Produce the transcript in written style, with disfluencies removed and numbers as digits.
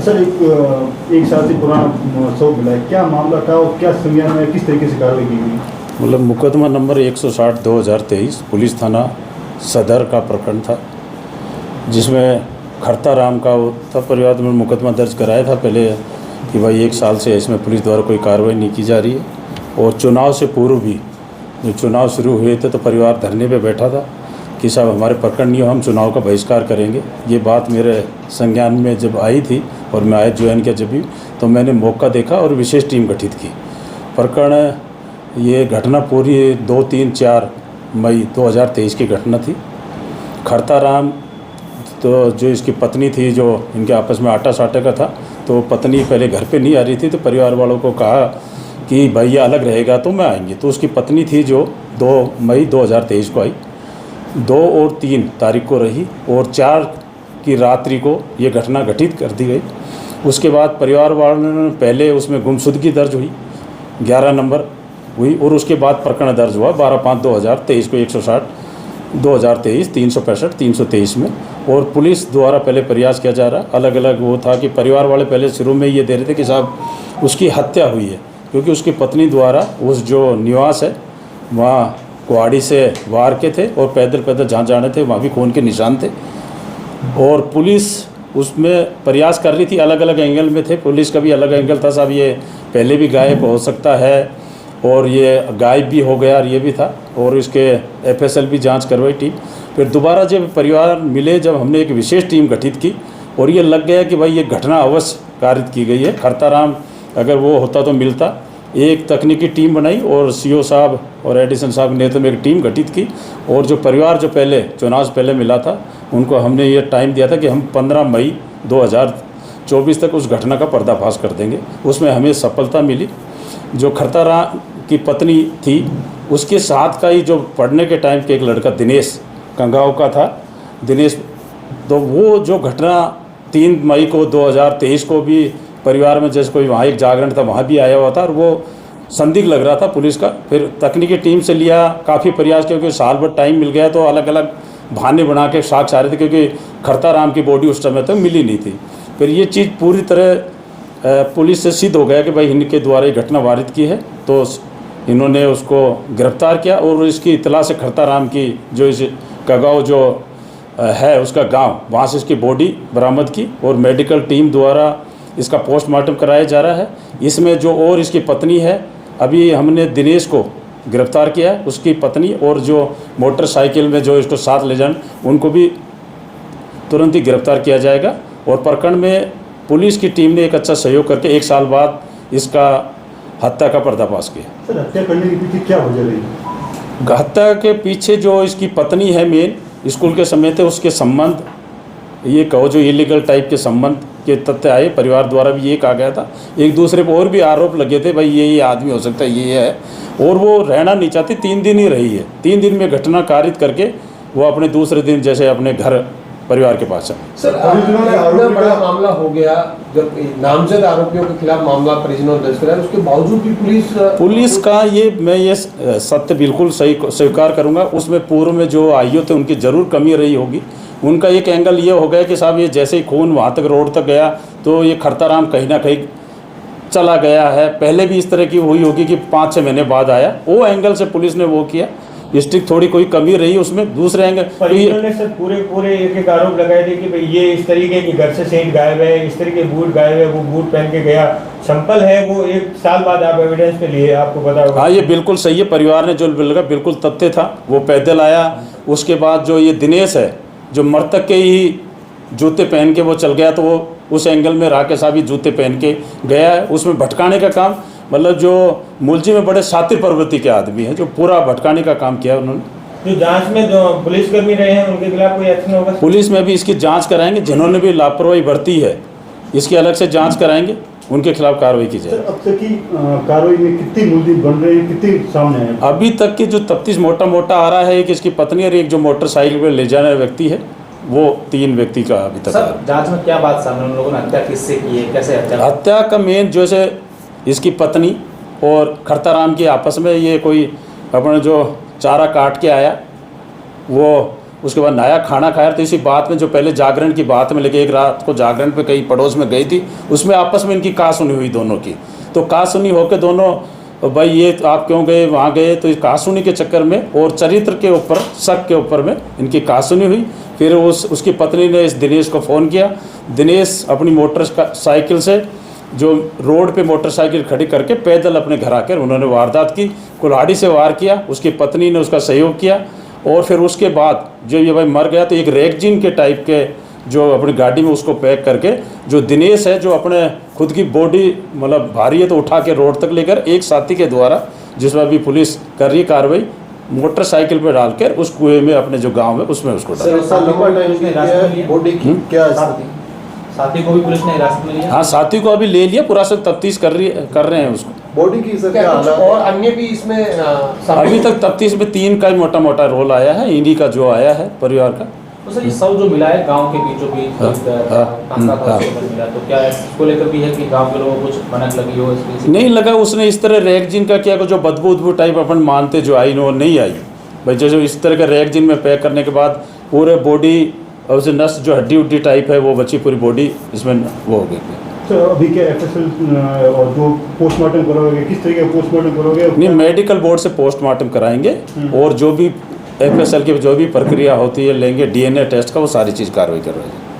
Sir एक साल से पुराना शव मिला है, क्या मामला था और क्या संज्ञान में किस तरीके से कार्रवाई की गई? मतलब मुकदमा नंबर 160/2023 पुलिस थाना सदर का प्रकरण था, जिसमें खरता राम का था परिवार में मुकदमा दर्ज कराया था पहले कि भाई 1 साल से इसमें पुलिस द्वारा कोई कार्रवाई नहीं की जा रही है। और चुनाव से पूर्व भी जब चुनाव शुरू हुए थे तो परिवार धरने पे बैठा था कि साहब हमारे प्रकरण नहीं हो, हम चुनाव का बहिष्कार करेंगे। ये बात मेरे संज्ञान में जब आई थी और मैं आया ज्वाइन किया जब भी, तो मैंने मौका देखा और विशेष टीम गठित की। प्रकरण ये घटना पूरी 2, 3, 4 मई 2023 की घटना थी। खरता राम तो जो इसकी पत्नी थी, जो इनके आपस में आटा साटे का था, तो पत्नी पहले घर पे नहीं आ रही थी तो परिवार वालों को कहा कि भैया अलग रहेगा तो मैं आएंगे। तो उसकी पत्नी थी जो 2 मई 2023 को आई, 2 और 3 तारीख को रही और 4 की रात्रि को ये घटना घटित कर दी गई। उसके बाद परिवार वालों ने पहले उसमें गुमशुदगी दर्ज हुई 11 नंबर हुई और उसके बाद प्रकरण दर्ज हुआ 12/5/2023 को 160/2023 365 323 में। और पुलिस द्वारा पहले प्रयास किया जा रहा, अलग अलग वो था कि परिवार वाले पहले शुरू में ये दे रहे थे कि साहब उसकी हत्या हुई है, क्योंकि उसकी पत्नी द्वारा उस जो निवास है वहाँ कुहाड़ी से वार के थे और पैदल पैदल जहाँ जाने थे वहाँ भी खून के निशान थे। और पुलिस उसमें प्रयास कर रही थी, अलग अलग एंगल में थे, पुलिस का भी अलग एंगल था साहब ये पहले भी गायब हो सकता है और ये गायब भी हो गया और ये भी था। और इसके FSL भी जांच करवाई टीम। फिर दोबारा जब परिवार मिले, जब हमने एक विशेष टीम गठित की और ये लग गया कि भाई ये घटना अवश्य कारित की गई है, खरता राम अगर वो होता तो मिलता। एक तकनीकी टीम बनाई और CO साहब और एडिसन साहब ने तो एक टीम गठित की। और जो परिवार जो पहले चुनाव से पहले मिला था उनको हमने ये टाइम दिया था कि हम 15 मई 2024 तक उस घटना का पर्दाफाश कर देंगे। उसमें हमें सफलता मिली। जो खरता राम की पत्नी थी उसके साथ का ही जो पढ़ने के टाइम के एक लड़का दिनेश कंगाव का था, दिनेश, तो वो जो घटना 3 मई को 2023 को भी परिवार में जैसे कोई वहाँ एक जागरण था वहाँ भी आया हुआ था और वो संदिग्ध लग रहा था पुलिस का। फिर तकनीकी टीम से लिया, काफ़ी प्रयास किया, क्योंकि साल भर टाइम मिल गया तो अलग अलग बहाने बना के साक्ष्य आ रहे थे, क्योंकि खरता राम की बॉडी उस समय तक मिली नहीं थी। फिर ये चीज़ पूरी तरह पुलिस से सिद्ध हो गया कि भाई इनके द्वारा ये घटना वारित की है, तो इन्होंने उसको गिरफ्तार किया। और इसकी इतला से खरता राम की जो इस कगाव जो है उसका गांव, वहाँ से इसकी बॉडी बरामद की और मेडिकल टीम द्वारा इसका पोस्टमार्टम कराया जा रहा है। इसमें जो और इसकी पत्नी है, अभी हमने दिनेश को गिरफ्तार किया है, उसकी पत्नी और जो मोटरसाइकिल में जो इसको साथ ले जाने उनको भी तुरंत ही गिरफ्तार किया जाएगा। और प्रकरण में पुलिस की टीम ने एक अच्छा सहयोग करके 1 साल बाद इसका हत्या का पर्दाफाश किया। सर, हत्या करने के पीछे क्या वजह रही? हत्या के पीछे जो इसकी पत्नी है मेन, स्कूल के समय थे उसके संबंध, ये कहो जो इलीगल टाइप के संबंध के तथ्य आए, परिवार द्वारा भी ये कहा गया था। एक दूसरे पर और भी आरोप लगे थे, भाई ये आदमी हो सकता है, ये है, और वो रहना नहीं चाहती। 3 दिन ही रही है, 3 दिन में घटना कारित करके वो अपने दूसरे दिन जैसे अपने घर परिवार के पास है। सर, इतना बड़ा मामला हो गया, जब नामजद आरोपियों के खिलाफ मामला परिजनों ने दर्ज कराया, उसके बावजूद भी पुलिस का मैं ये सत्य बिल्कुल सही स्वीकार करूंगा, उसमें पूर्व में जो आईओ थे उनकी ज़रूर कमी रही होगी। उनका एक एंगल ये हो गया कि साहब ये जैसे ही खून वहाँ तक रोड तक गया तो ये खरता राम कहीं ना कहीं चला गया है। पहले भी इस तरह की हुई होगी कि 5-6 महीने बाद आया, वो एंगल से पुलिस ने वो किया। स्ट्रिक्ट थोड़ी कोई कमी रही उसमें। दूसरे एंगल ने सर पूरे एक आरोप लगाए थे कि भाई ये इस तरीके की घर से सेंट गायब है, इस तरीके बूट गायब है, वो बूट पहन के गया, संपल है, वो 1 साल बाद आप एविडेंस पे लिए, आपको पता होगा। हाँ, ये बिल्कुल सही है। परिवार ने जो लगा बिल्कुल तथ्य था, वो पैदल आया। उसके बाद जो ये दिनेश है जो मृतक के ही जूते पहन के वो चल गया, तो वो उस एंगल में राकेश साहब भी जूते पहन के गया है। उसमें भटकाने का काम, मतलब जो मुलजी में बड़े शातिर प्रवृत्ति के आदमी हैं, जो पूरा भटकाने का काम किया उन्होंने। जो जांच में जो पुलिसकर्मी रहे हैं उनके खिलाफ कोई एक्शन होगा? पुलिस में भी इसकी जांच कराएंगे, जिन्होंने भी लापरवाही बरती है इसकी अलग से जांच कराएंगे, उनके खिलाफ कार्रवाई की जाए। अब तक की कार्रवाई में कितनी मुलजिम बन रहे हैं, कितने सामने हैं? अभी तक की जो तफ्तीश मोटा आ रहा है, एक इसकी पत्नी और एक जो मोटरसाइकिल पर ले जाने व्यक्ति है, वो 3 व्यक्ति का अभी तक। सर, जांच में क्या बात सामने, उन लोगों ने हत्या किससे की है, कैसे हत्या का मेन जैसे इसकी पत्नी और खरता राम की आपस में ये कोई अपने जो चारा काट के आया, वो उसके बाद नया खाना खाया। तो इसी बात में जो पहले जागरण की बात में लेके एक रात को जागरण पे कई पड़ोस में गई थी, उसमें आपस में इनकी कहासुनी हुई दोनों की। तो कहासुनी होकर दोनों भाई ये आप क्यों गए वहाँ गए, तो इस कहासुनी के चक्कर में और चरित्र के ऊपर शक के ऊपर में इनकी कहासुनी हुई। फिर उसकी पत्नी ने इस दिनेश को फ़ोन किया। दिनेश अपनी मोटरसाइकिल से जो रोड पे मोटरसाइकिल खड़ी करके पैदल अपने घर आकर उन्होंने वारदात की, कुल्हाड़ी से वार किया। उसकी पत्नी ने उसका सहयोग किया और फिर उसके बाद जो ये भाई मर गया तो एक रैगजीन के टाइप के जो अपनी गाड़ी में उसको पैक करके जो दिनेश है जो अपने खुद की बॉडी मतलब भारी है तो उठा के रोड तक लेकर एक साथी के द्वारा, जिसमें अभी पुलिस कर रही कार्रवाई, मोटरसाइकिल पे डालकर उस कुएं में अपने जो गांव है उसमें उसको डाल। साथी को भी पुलिस ने हिरासत में लिया। हाँ, साथी को अभी ले लिया, पूरा सब तफ्तीश कर रहे हैं उसको। बॉडी की सर क्या क्या कुछ हालत और है? अन्य भी इसमें अभी तक तफ्तीश में 3 का ही मोटा मोटा रोल आया है, इन्हीं का जो आया है परिवार का। तो सर ये सब जो मिला है गांव के बीचों बीच मिला, तो क्या इसको लेकर भी है कि गांव के लोगों को कुछ भनक लगी हो इसकी? नहीं लगा, उसने इस तरह रैगजीन का किया जो बदबू टाइप अपन मानते जो आई वो नहीं आई भाई। जो इस तरह का रैगजीन में पैक करने के बाद पूरे बॉडी और उसे नस जो हड्डी उड्डी टाइप है वो बची, पूरी बॉडी इसमें वो हो गई। सर अभी क्या एफएसएल और जो पोस्टमार्टम करोगे, किस तरीके का पोस्टमार्टम करोगे? नहीं, मेडिकल बोर्ड से पोस्टमार्टम कराएंगे और जो भी एफएसएल की जो भी प्रक्रिया होती है लेंगे, डीएनए टेस्ट का, वो सारी चीज़ कार्रवाई कर रहे हैं।